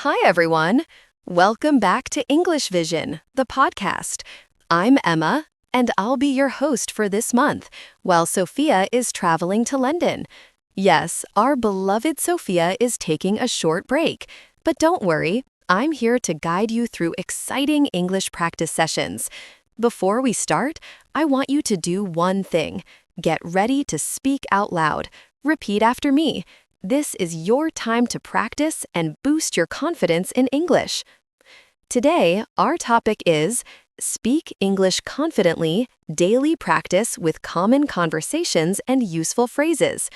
Hi, everyone. Welcome back to English Vision, the podcast. I'm Emma, and I'll be your host for this month, while Sophia is traveling to London. Yes, our beloved Sophia is taking a short break. But don't worry, I'm here to guide you through exciting English practice sessions. Before we start, I want you to do one thing. Get ready to speak out loud. Repeat after me. This is your time to practice and boost your confidence in English. Today, our topic is Speak English Confidently, Daily Practice with Common Conversations and Useful Phrases.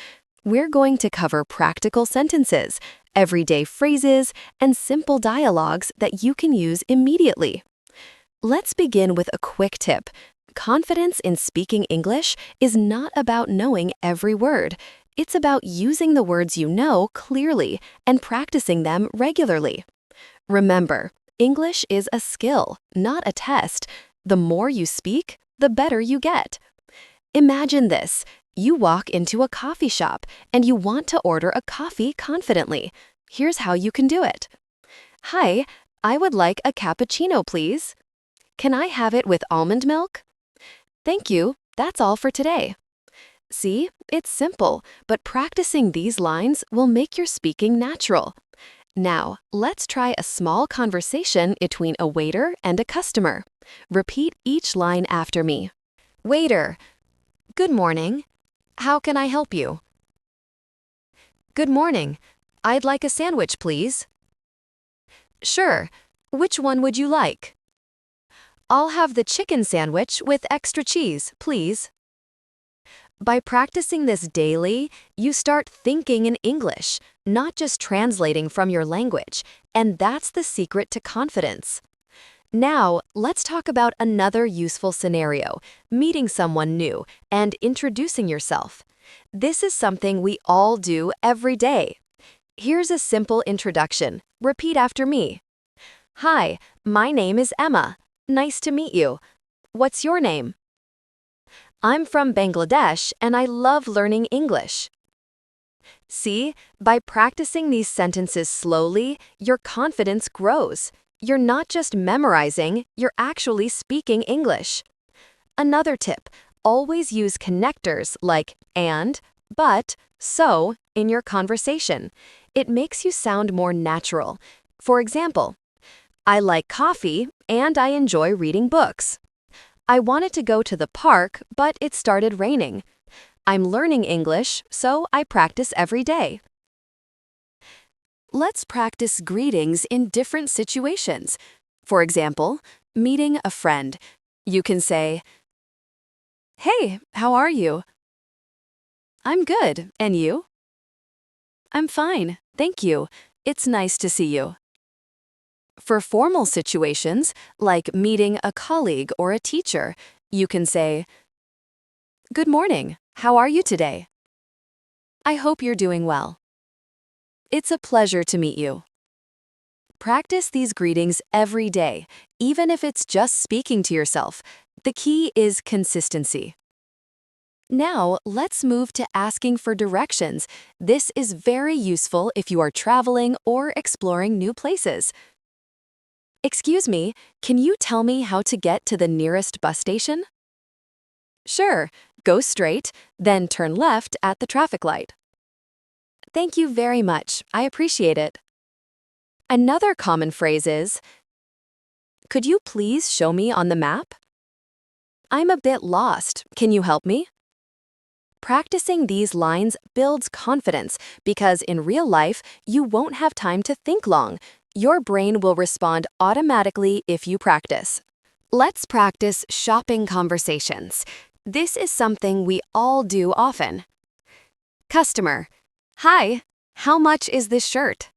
We're going to cover practical sentences, everyday phrases, and simple dialogues that you can use immediately. Let's begin with a quick tip. Confidence in speaking English is not about knowing every word. It's about using the words you know clearly and practicing them regularly. Remember, English is a skill, not a test. The more you speak, the better you get. Imagine this. You walk into a coffee shop and you want to order a coffee confidently. Here's how you can do it. Hi, I would like a cappuccino, please. Can I have it with almond milk? Thank you. That's all for today. See, it's simple, but practicing these lines will make your speaking natural. Now, let's try a small conversation between a waiter and a customer. Repeat each line after me. Waiter, good morning. How can I help you? Good morning. I'd like a sandwich, please. Sure. Which one would you like? I'll have the chicken sandwich with extra cheese, please. By practicing this daily, you start thinking in English, not just translating from your language, and that's the secret to confidence. Now, let's talk about another useful scenario, meeting someone new and introducing yourself. This is something we all do every day. Here's a simple introduction. Repeat after me. Hi, my name is Emma. Nice to meet you. What's your name? I'm from Bangladesh and I love learning English. See, by practicing these sentences slowly, your confidence grows. You're not just memorizing, you're actually speaking English. Another tip, always use connectors like and, but, so in your conversation. It makes you sound more natural. For example, I like coffee and I enjoy reading books. I wanted to go to the park, but it started raining. I'm learning English, so I practice every day. Let's practice greetings in different situations. For example, meeting a friend. You can say, Hey, how are you? I'm good, and you? I'm fine, thank you. It's nice to see you. For formal situations, like meeting a colleague or a teacher, you can say, Good morning, how are you today? I hope you're doing well. It's a pleasure to meet you. Practice these greetings every day, even if it's just speaking to yourself. The key is consistency. Now, let's move to asking for directions. This is very useful if you are traveling or exploring new places. Excuse me, can you tell me how to get to the nearest bus station? Sure, go straight, then turn left at the traffic light. Thank you very much, I appreciate it. Another common phrase is, Could you please show me on the map? I'm a bit lost, can you help me? Practicing these lines builds confidence because in real life, you won't have time to think long. Your brain will respond automatically if you practice. Let's practice shopping conversations. This is something we all do often. Customer, Hi, how much is this shirt?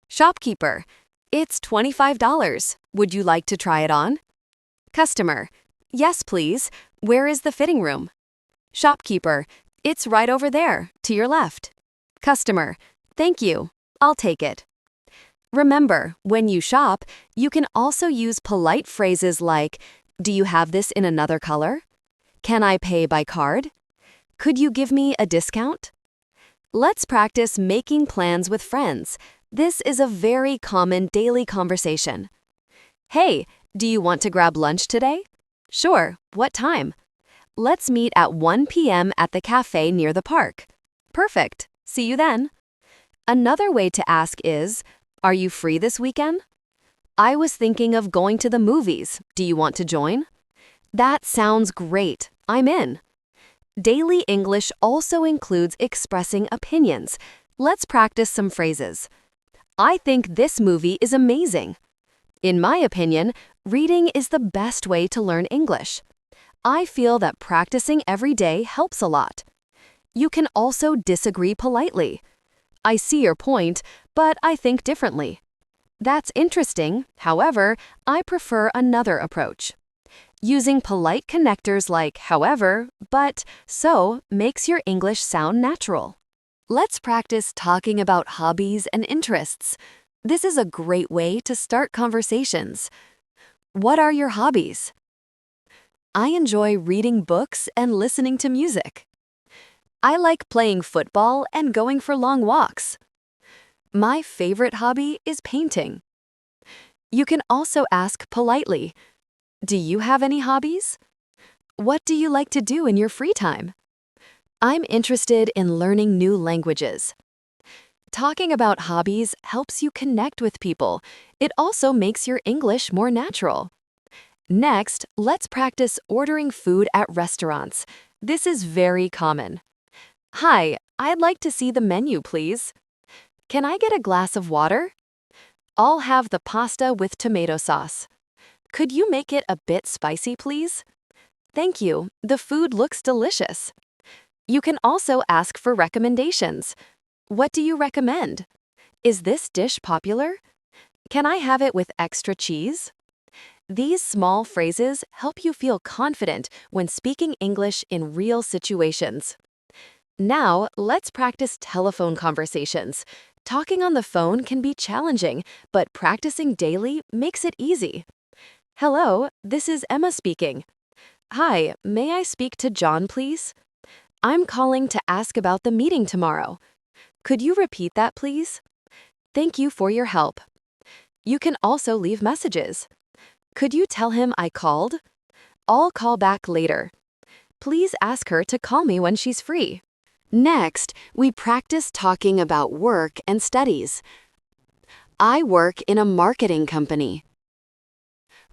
Shopkeeper, It's $25. Would you like to try it on? Customer, Yes, please. Where is the fitting room? Shopkeeper, It's right over there, to your left. Customer, Thank you. I'll take it. Remember, when you shop, you can also use polite phrases like, Do you have this in another color? Can I pay by card? Could you give me a discount? Let's practice making plans with friends. This is a very common daily conversation. Hey, do you want to grab lunch today? Sure, what time? Let's meet at 1 p.m. at the cafe near the park. Perfect, see you then. Another way to ask is, are you free this weekend? I was thinking of going to the movies. Do you want to join? That sounds great. I'm in. Daily English also includes expressing opinions. Let's practice some phrases. I think this movie is amazing. In my opinion, reading is the best way to learn English. I feel that practicing every day helps a lot. You can also disagree politely. I see your point, but I think differently. That's interesting. However, I prefer another approach. Using polite connectors like however, but, so makes your English sound natural. Let's practice talking about hobbies and interests. This is a great way to start conversations. What are your hobbies? I enjoy reading books and listening to music. I like playing football and going for long walks. My favorite hobby is painting. You can also ask politely, do you have any hobbies? What do you like to do in your free time? I'm interested in learning new languages. Talking about hobbies helps you connect with people. It also makes your English more natural. Next, let's practice ordering food at restaurants. This is very common. Hi, I'd like to see the menu, please. Can I get a glass of water? I'll have the pasta with tomato sauce. Could you make it a bit spicy, please? Thank you. The food looks delicious. You can also ask for recommendations. What do you recommend? Is this dish popular? Can I have it with extra cheese? These small phrases help you feel confident when speaking English in real situations. Now, let's practice telephone conversations. Talking on the phone can be challenging, but practicing daily makes it easy. Hello, this is Emma speaking. Hi, may I speak to John, please? I'm calling to ask about the meeting tomorrow. Could you repeat that, please? Thank you for your help. You can also leave messages. Could you tell him I called? I'll call back later. Please ask her to call me when she's free. Next, we practice talking about work and studies. I work in a marketing company.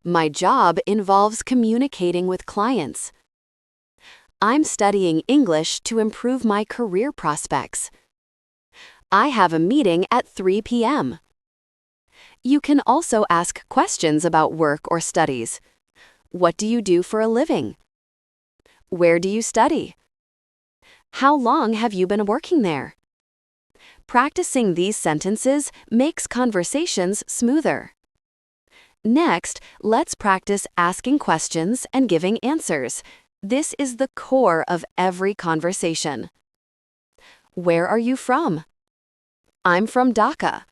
My job involves communicating with clients. I'm studying English to improve my career prospects. I have a meeting at 3 p.m. You can also ask questions about work or studies. What do you do for a living? Where do you study? How long have you been working there? Practicing these sentences makes conversations smoother. Next, let's practice asking questions and giving answers. This is the core of every conversation. Where are you from? I'm from Dhaka.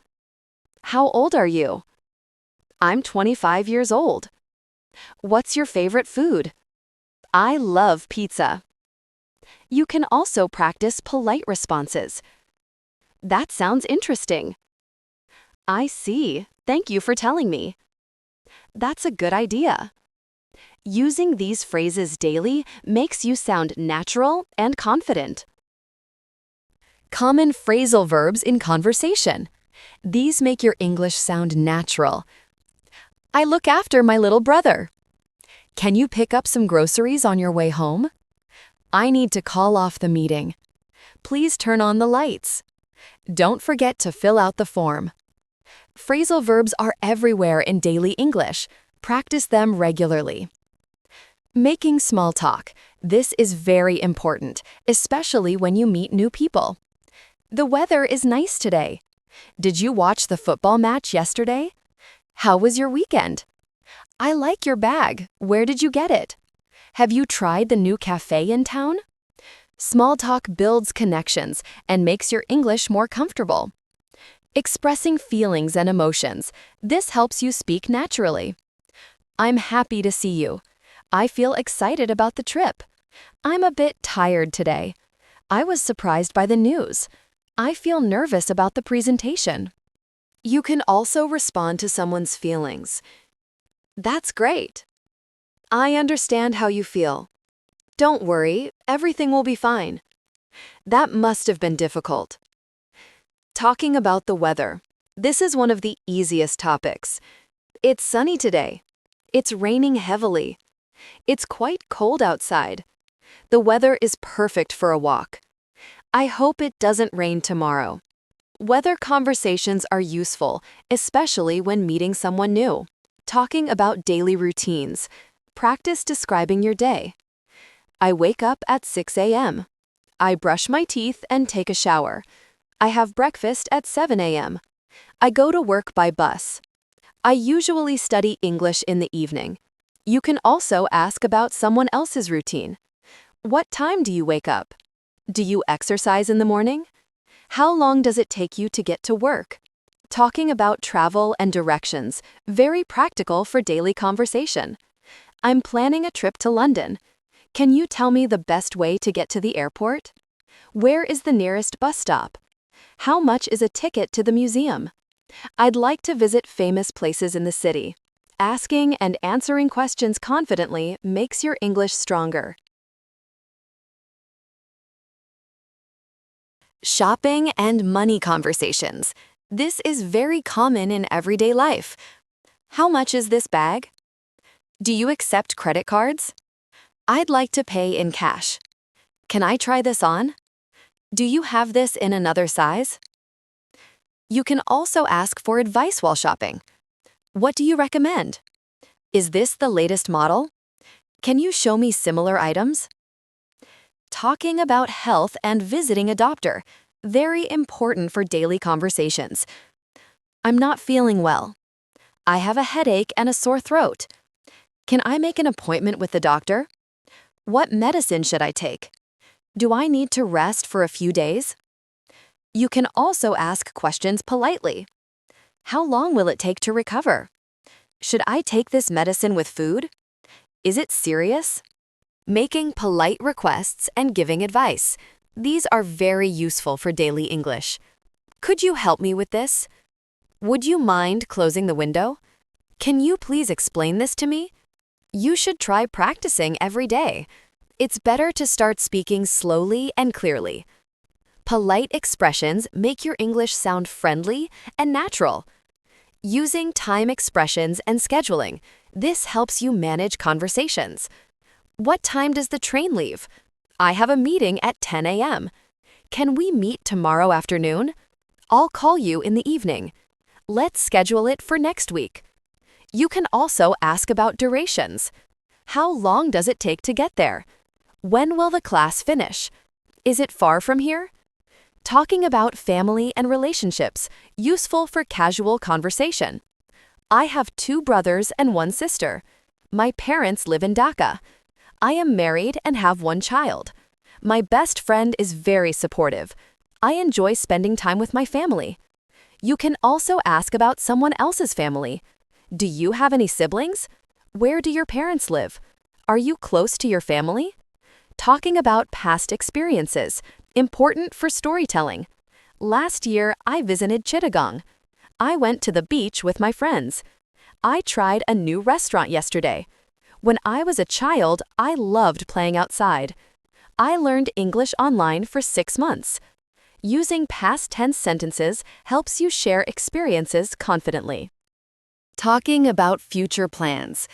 How old are you? I'm 25 years old. What's your favorite food? I love pizza. You can also practice polite responses. That sounds interesting. I see. Thank you for telling me. That's a good idea. Using these phrases daily makes you sound natural and confident. Common phrasal verbs in conversation. These make your English sound natural. I look after my little brother. Can you pick up some groceries on your way home? I need to call off the meeting. Please turn on the lights. Don't forget to fill out the form. Phrasal verbs are everywhere in daily English. Practice them regularly. Making small talk. This is very important, especially when you meet new people. The weather is nice today. Did you watch the football match yesterday? How was your weekend? I like your bag. Where did you get it? Have you tried the new cafe in town? Small talk builds connections and makes your English more comfortable. Expressing feelings and emotions. This helps you speak naturally. I'm happy to see you. I feel excited about the trip. I'm a bit tired today. I was surprised by the news. I feel nervous about the presentation. You can also respond to someone's feelings. That's great. I understand how you feel. Don't worry, everything will be fine. That must have been difficult. Talking about the weather. This is one of the easiest topics. It's sunny today. It's raining heavily. It's quite cold outside. The weather is perfect for a walk. I hope it doesn't rain tomorrow. Weather conversations are useful, especially when meeting someone new. Talking about daily routines. Practice describing your day. I wake up at 6 a.m. I brush my teeth and take a shower. I have breakfast at 7 a.m. I go to work by bus. I usually study English in the evening. You can also ask about someone else's routine. What time do you wake up? Do you exercise in the morning? How long does it take you to get to work? Talking about travel and directions, very practical for daily conversation. I'm planning a trip to London. Can you tell me the best way to get to the airport? Where is the nearest bus stop? How much is a ticket to the museum? I'd like to visit famous places in the city. Asking and answering questions confidently makes your English stronger. Shopping and money conversations. This is very common in everyday life. How much is this bag? Do you accept credit cards? I'd like to pay in cash. Can I try this on? Do you have this in another size? You can also ask for advice while shopping. What do you recommend? Is this the latest model? Can you show me similar items? Talking about health and visiting a doctor. Very important for daily conversations. I'm not feeling well. I have a headache and a sore throat. Can I make an appointment with the doctor? What medicine should I take? Do I need to rest for a few days? You can also ask questions politely. How long will it take to recover? Should I take this medicine with food? Is it serious? Making polite requests and giving advice. These are very useful for daily English. Could you help me with this? Would you mind closing the window? Can you please explain this to me? You should try practicing every day. It's better to start speaking slowly and clearly. Polite expressions make your English sound friendly and natural. Using time expressions and scheduling. This helps you manage conversations. What time does the train leave? I have a meeting at 10 a.m. Can we meet tomorrow afternoon? I'll call you in the evening. Let's schedule it for next week. You can also ask about durations. How long does it take to get there? When will the class finish? Is it far from here? Talking about family and relationships, useful for casual conversation. I have 2 brothers and 1 sister. My parents live in Dhaka. I am married and have 1 child. My best friend is very supportive. I enjoy spending time with my family. You can also ask about someone else's family. Do you have any siblings? Where do your parents live? Are you close to your family? Talking about past experiences, important for storytelling. Last year, I visited Chittagong. I went to the beach with my friends. I tried a new restaurant yesterday. When I was a child, I loved playing outside. I learned English online for 6 months. Using past tense sentences helps you share experiences confidently. Talking about future plans.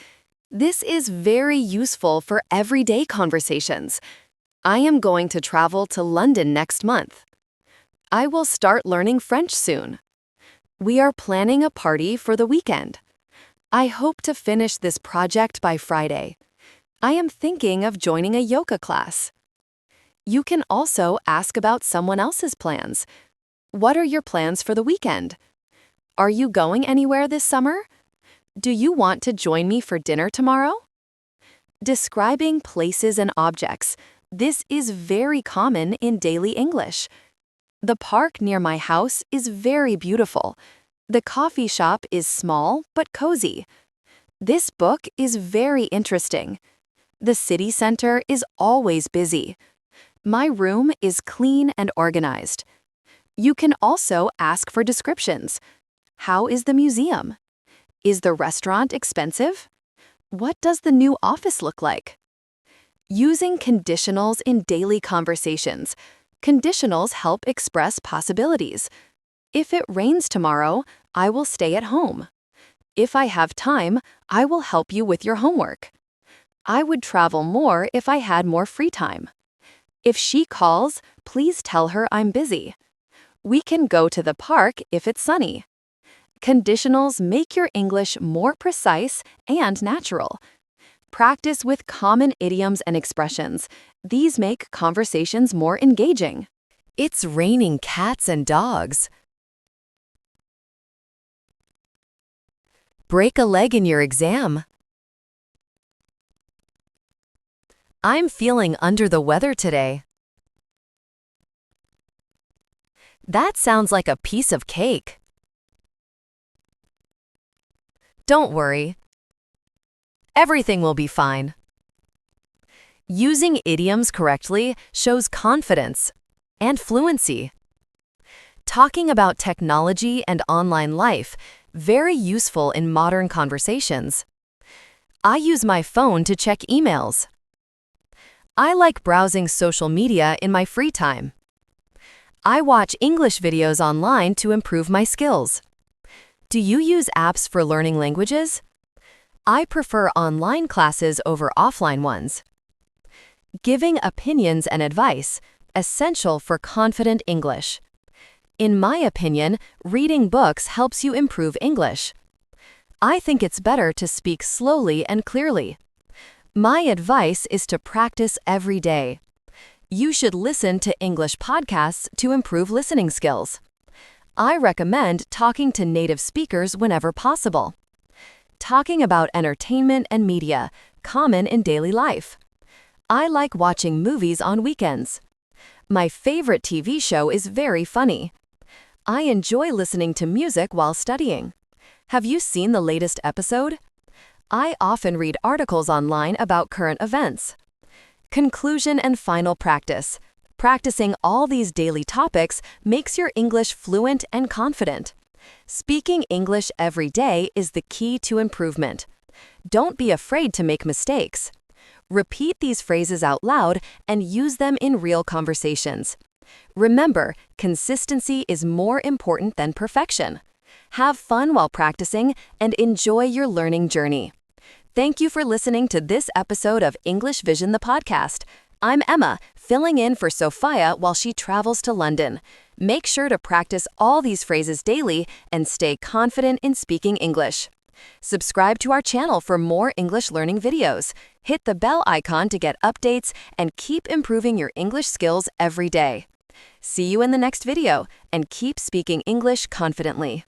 This is very useful for everyday conversations. I am going to travel to London next month. I will start learning French soon. We are planning a party for the weekend. I hope to finish this project by Friday. I am thinking of joining a yoga class. You can also ask about someone else's plans. What are your plans for the weekend? Are you going anywhere this summer? Do you want to join me for dinner tomorrow? Describing places and objects. This is very common in daily English. The park near my house is very beautiful. The coffee shop is small but cozy. This book is very interesting. The city center is always busy. My room is clean and organized. You can also ask for descriptions. How is the museum? Is the restaurant expensive? What does the new office look like? Using conditionals in daily conversations. Conditionals help express possibilities. If it rains tomorrow, I will stay at home. If I have time, I will help you with your homework. I would travel more if I had more free time. If she calls, please tell her I'm busy. We can go to the park if it's sunny. Conditionals make your English more precise and natural. Practice with common idioms and expressions. These make conversations more engaging. It's raining cats and dogs. Break a leg in your exam. I'm feeling under the weather today. That sounds like a piece of cake. Don't worry. Everything will be fine. Using idioms correctly shows confidence and fluency. Talking about technology and online life, very useful in modern conversations. I use my phone to check emails. I like browsing social media in my free time. I watch English videos online to improve my skills. Do you use apps for learning languages? I prefer online classes over offline ones. Giving opinions and advice, essential for confident English. In my opinion, reading books helps you improve English. I think it's better to speak slowly and clearly. My advice is to practice every day. You should listen to English podcasts to improve listening skills. I recommend talking to native speakers whenever possible. Talking about entertainment and media, common in daily life. I like watching movies on weekends. My favorite TV show is very funny. I enjoy listening to music while studying. Have you seen the latest episode? I often read articles online about current events. Conclusion and final practice. Practicing all these daily topics makes your English fluent and confident. Speaking English every day is the key to improvement. Don't be afraid to make mistakes. Repeat these phrases out loud and use them in real conversations. Remember, consistency is more important than perfection. Have fun while practicing and enjoy your learning journey. Thank you for listening to this episode of English Vision, the podcast. I'm Emma, filling in for Sophia while she travels to London. Make sure to practice all these phrases daily and stay confident in speaking English. Subscribe to our channel for more English learning videos. Hit the bell icon to get updates and keep improving your English skills every day. See you in the next video and keep speaking English confidently.